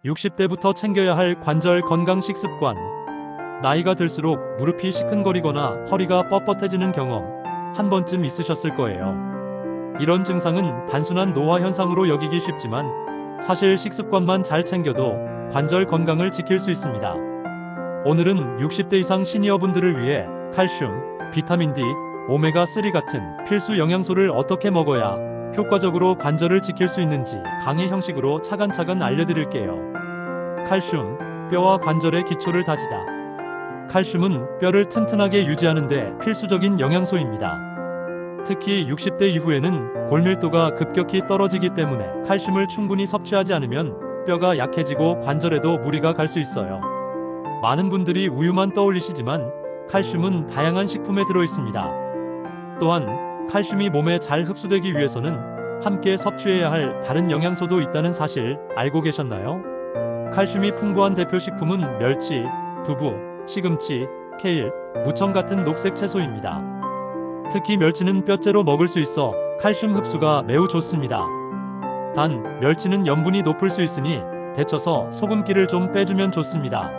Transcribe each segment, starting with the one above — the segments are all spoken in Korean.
60대부터 챙겨야 할 관절 건강 식습관. 나이가 들수록 무릎이 시큰거리거나 허리가 뻣뻣해지는 경험 한 번쯤 있으셨을 거예요. 이런 증상은 단순한 노화 현상으로 여기기 쉽지만 사실 식습관만 잘 챙겨도 관절 건강을 지킬 수 있습니다. 오늘은 60대 이상 시니어분들을 위해 칼슘, 비타민 D, 오메가3 같은 필수 영양소를 어떻게 먹어야 효과적으로 관절을 지킬 수 있는지 강의 형식으로 차근차근 알려드릴게요. 칼슘, 뼈와 관절의 기초를 다지다. 칼슘은 뼈를 튼튼하게 유지하는 데 필수적인 영양소입니다. 특히 60대 이후에는 골밀도가 급격히 떨어지기 때문에 칼슘을 충분히 섭취하지 않으면 뼈가 약해지고 관절에도 무리가 갈 수 있어요. 많은 분들이 우유만 떠올리시지만 칼슘은 다양한 식품에 들어있습니다. 또한 칼슘이 몸에 잘 흡수되기 위해서는 함께 섭취해야 할 다른 영양소도 있다는 사실 알고 계셨나요? 칼슘이 풍부한 대표 식품은 멸치, 두부, 시금치, 케일, 무청 같은 녹색 채소입니다. 특히 멸치는 뼈째로 먹을 수 있어 칼슘 흡수가 매우 좋습니다. 단, 멸치는 염분이 높을 수 있으니 데쳐서 소금기를 좀 빼주면 좋습니다.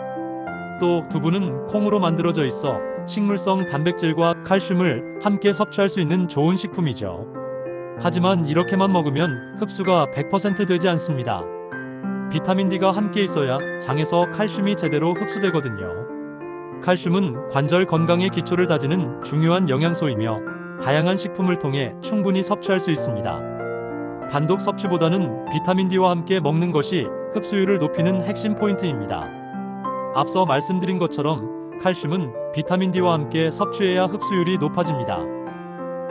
또 두부는 콩으로 만들어져 있어 식물성 단백질과 칼슘을 함께 섭취할 수 있는 좋은 식품이죠. 하지만 이렇게만 먹으면 흡수가 100% 되지 않습니다. 비타민 D가 함께 있어야 장에서 칼슘이 제대로 흡수되거든요. 칼슘은 관절 건강의 기초를 다지는 중요한 영양소이며 다양한 식품을 통해 충분히 섭취할 수 있습니다. 단독 섭취보다는 비타민 D와 함께 먹는 것이 흡수율을 높이는 핵심 포인트입니다. 앞서 말씀드린 것처럼 칼슘은 비타민 D와 함께 섭취해야 흡수율이 높아집니다.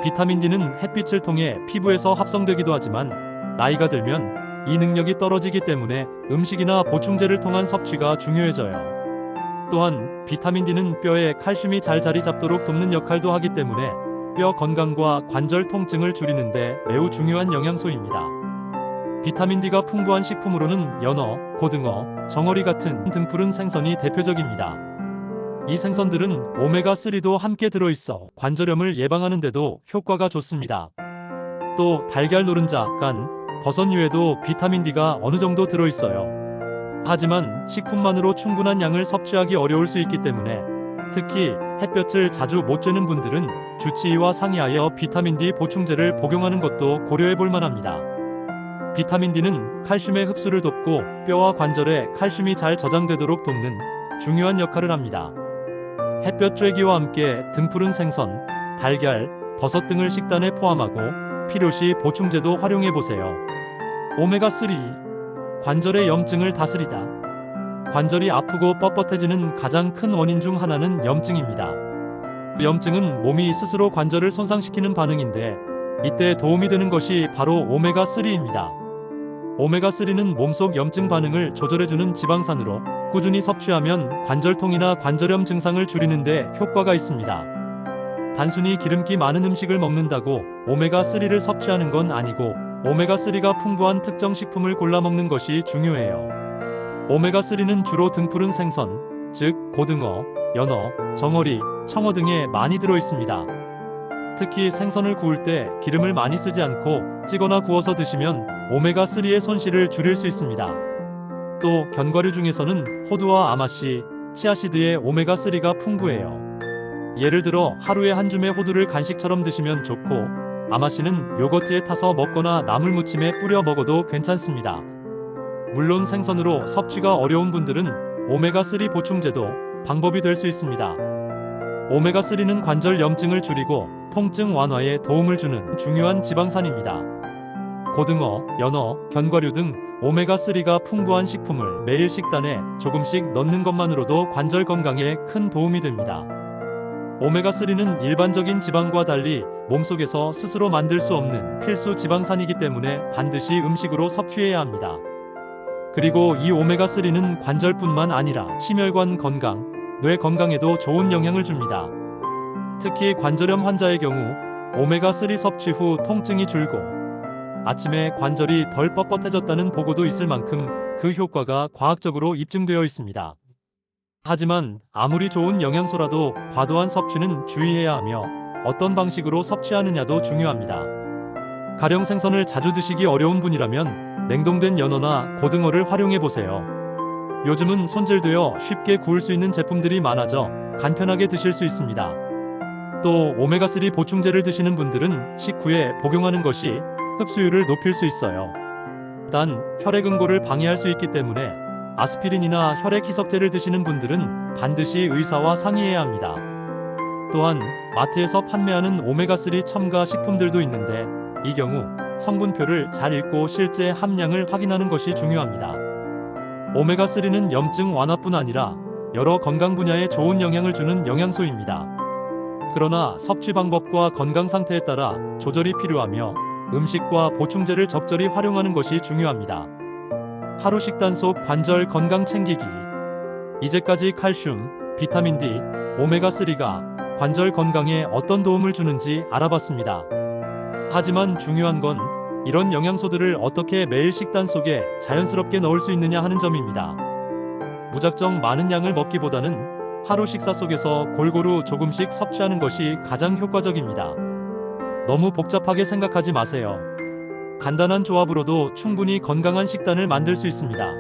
비타민 D는 햇빛을 통해 피부에서 합성되기도 하지만 나이가 들면 이 능력이 떨어지기 때문에 음식이나 보충제를 통한 섭취가 중요해져요. 또한 비타민 D는 뼈에 칼슘이 잘 자리 잡도록 돕는 역할도 하기 때문에 뼈 건강과 관절 통증을 줄이는데 매우 중요한 영양소입니다. 비타민 D가 풍부한 식품으로는 연어, 고등어, 정어리 같은 등푸른 생선이 대표적입니다. 이 생선들은 오메가3도 함께 들어있어 관절염을 예방하는 데도 효과가 좋습니다. 또 달걀 노른자, 깐, 버섯류에도 비타민 D가 어느 정도 들어있어요. 하지만 식품만으로 충분한 양을 섭취하기 어려울 수 있기 때문에 특히 햇볕을 자주 못 쬐는 분들은 주치의와 상의하여 비타민 D 보충제를 복용하는 것도 고려해 볼 만합니다. 비타민 D는 칼슘의 흡수를 돕고 뼈와 관절에 칼슘이 잘 저장되도록 돕는 중요한 역할을 합니다. 햇볕 쬐기와 함께 등푸른 생선, 달걀, 버섯 등을 식단에 포함하고 필요시 보충제도 활용해 보세요. 오메가3. 관절의 염증을 다스리다. 관절이 아프고 뻣뻣해지는 가장 큰 원인 중 하나는 염증입니다. 염증은 몸이 스스로 관절을 손상시키는 반응인데 이때 도움이 되는 것이 바로 오메가3입니다. 오메가3는 몸속 염증 반응을 조절해주는 지방산으로 꾸준히 섭취하면 관절통이나 관절염 증상을 줄이는 데 효과가 있습니다. 단순히 기름기 많은 음식을 먹는다고 오메가3를 섭취하는 건 아니고 오메가3가 풍부한 특정 식품을 골라 먹는 것이 중요해요. 오메가3는 주로 등푸른 생선, 즉 고등어, 연어, 정어리, 청어 등에 많이 들어있습니다. 특히 생선을 구울 때 기름을 많이 쓰지 않고 찌거나 구워서 드시면 오메가3의 손실을 줄일 수 있습니다. 또 견과류 중에서는 호두와 아마씨, 치아시드에 오메가3가 풍부해요. 예를 들어 하루에 한 줌의 호두를 간식처럼 드시면 좋고 아마씨는 요거트에 타서 먹거나 나물 무침에 뿌려 먹어도 괜찮습니다. 물론 생선으로 섭취가 어려운 분들은 오메가3 보충제도 방법이 될 수 있습니다. 오메가3는 관절 염증을 줄이고 통증 완화에 도움을 주는 중요한 지방산입니다. 고등어, 연어, 견과류 등 오메가3가 풍부한 식품을 매일 식단에 조금씩 넣는 것만으로도 관절 건강에 큰 도움이 됩니다. 오메가3는 일반적인 지방과 달리 몸속에서 스스로 만들 수 없는 필수 지방산이기 때문에 반드시 음식으로 섭취해야 합니다. 그리고 이 오메가3는 관절뿐만 아니라 심혈관 건강, 뇌 건강에도 좋은 영향을 줍니다. 특히 관절염 환자의 경우 오메가3 섭취 후 통증이 줄고 아침에 관절이 덜 뻣뻣해졌다는 보고도 있을 만큼 그 효과가 과학적으로 입증되어 있습니다. 하지만 아무리 좋은 영양소라도 과도한 섭취는 주의해야 하며 어떤 방식으로 섭취하느냐도 중요합니다. 가령 생선을 자주 드시기 어려운 분이라면 냉동된 연어나 고등어를 활용해 보세요. 요즘은 손질되어 쉽게 구울 수 있는 제품들이 많아져 간편하게 드실 수 있습니다. 또 오메가3 보충제를 드시는 분들은 식후에 복용하는 것이 흡수율을 높일 수 있어요. 단 혈액응고를 방해할 수 있기 때문에 아스피린이나 혈액 희석제를 드시는 분들은 반드시 의사와 상의해야 합니다. 또한 마트에서 판매하는 오메가3 첨가 식품들도 있는데 이 경우 성분표를 잘 읽고 실제 함량을 확인하는 것이 중요합니다. 오메가3는 염증 완화뿐 아니라 여러 건강 분야에 좋은 영향을 주는 영양소입니다. 그러나 섭취 방법과 건강 상태에 따라 조절이 필요하며 음식과 보충제를 적절히 활용하는 것이 중요합니다. 하루 식단 속 관절 건강 챙기기. 이제까지 칼슘, 비타민 D, 오메가3가 관절 건강에 어떤 도움을 주는지 알아봤습니다. 하지만 중요한 건 이런 영양소들을 어떻게 매일 식단 속에 자연스럽게 넣을 수 있느냐 하는 점입니다. 무작정 많은 양을 먹기보다는 하루 식사 속에서 골고루 조금씩 섭취하는 것이 가장 효과적입니다. 너무 복잡하게 생각하지 마세요. 간단한 조합으로도 충분히 건강한 식단을 만들 수 있습니다.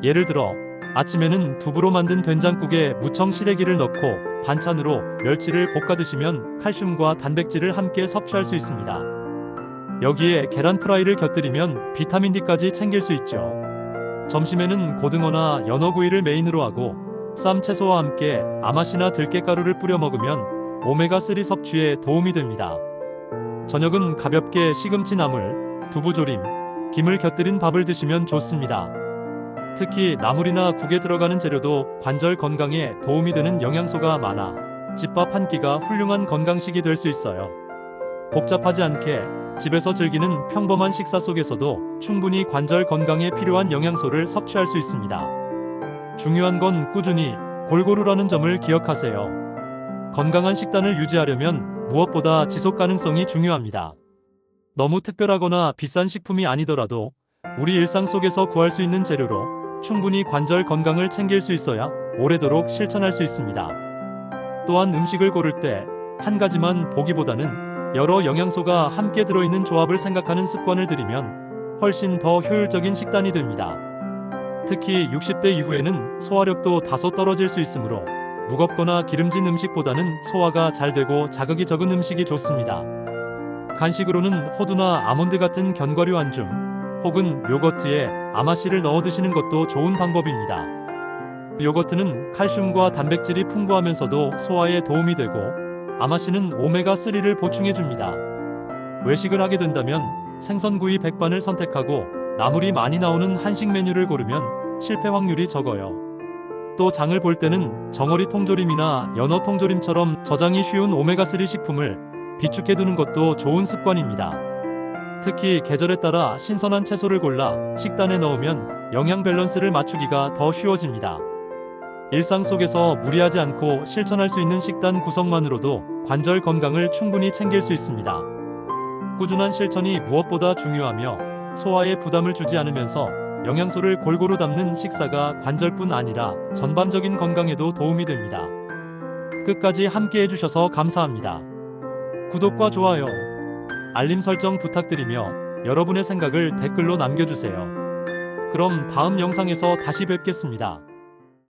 예를 들어 아침에는 두부로 만든 된장국에 무청 시래기를 넣고 반찬으로 멸치를 볶아 드시면 칼슘과 단백질을 함께 섭취할 수 있습니다. 여기에 계란 프라이를 곁들이면 비타민 D까지 챙길 수 있죠. 점심에는 고등어나 연어구이를 메인으로 하고 쌈 채소와 함께 아마시나 들깨가루를 뿌려 먹으면 오메가3 섭취에 도움이 됩니다. 저녁은 가볍게 시금치 나물, 두부조림, 김을 곁들인 밥을 드시면 좋습니다. 특히 나물이나 국에 들어가는 재료도 관절 건강에 도움이 되는 영양소가 많아 집밥 한 끼가 훌륭한 건강식이 될 수 있어요. 복잡하지 않게 집에서 즐기는 평범한 식사 속에서도 충분히 관절 건강에 필요한 영양소를 섭취할 수 있습니다. 중요한 건 꾸준히 골고루라는 점을 기억하세요. 건강한 식단을 유지하려면 무엇보다 지속 가능성이 중요합니다. 너무 특별하거나 비싼 식품이 아니더라도 우리 일상 속에서 구할 수 있는 재료로 충분히 관절 건강을 챙길 수 있어야 오래도록 실천할 수 있습니다. 또한 음식을 고를 때 한 가지만 보기보다는 여러 영양소가 함께 들어있는 조합을 생각하는 습관을 들이면 훨씬 더 효율적인 식단이 됩니다. 특히 60대 이후에는 소화력도 다소 떨어질 수 있으므로 무겁거나 기름진 음식보다는 소화가 잘 되고 자극이 적은 음식이 좋습니다. 간식으로는 호두나 아몬드 같은 견과류 한 줌, 혹은 요거트에 아마씨를 넣어 드시는 것도 좋은 방법입니다. 요거트는 칼슘과 단백질이 풍부하면서도 소화에 도움이 되고 아마씨는 오메가3를 보충해 줍니다. 외식을 하게 된다면 생선구이 백반을 선택하고 나물이 많이 나오는 한식 메뉴를 고르면 실패 확률이 적어요. 또 장을 볼 때는 정어리 통조림이나 연어 통조림처럼 저장이 쉬운 오메가3 식품을 비축해 두는 것도 좋은 습관입니다. 특히 계절에 따라 신선한 채소를 골라 식단에 넣으면 영양 밸런스를 맞추기가 더 쉬워집니다. 일상 속에서 무리하지 않고 실천할 수 있는 식단 구성만으로도 관절 건강을 충분히 챙길 수 있습니다. 꾸준한 실천이 무엇보다 중요하며 소화에 부담을 주지 않으면서 영양소를 골고루 담는 식사가 관절뿐 아니라 전반적인 건강에도 도움이 됩니다. 끝까지 함께 해주셔서 감사합니다. 구독과 좋아요, 알림 설정 부탁드리며 여러분의 생각을 댓글로 남겨주세요. 그럼 다음 영상에서 다시 뵙겠습니다.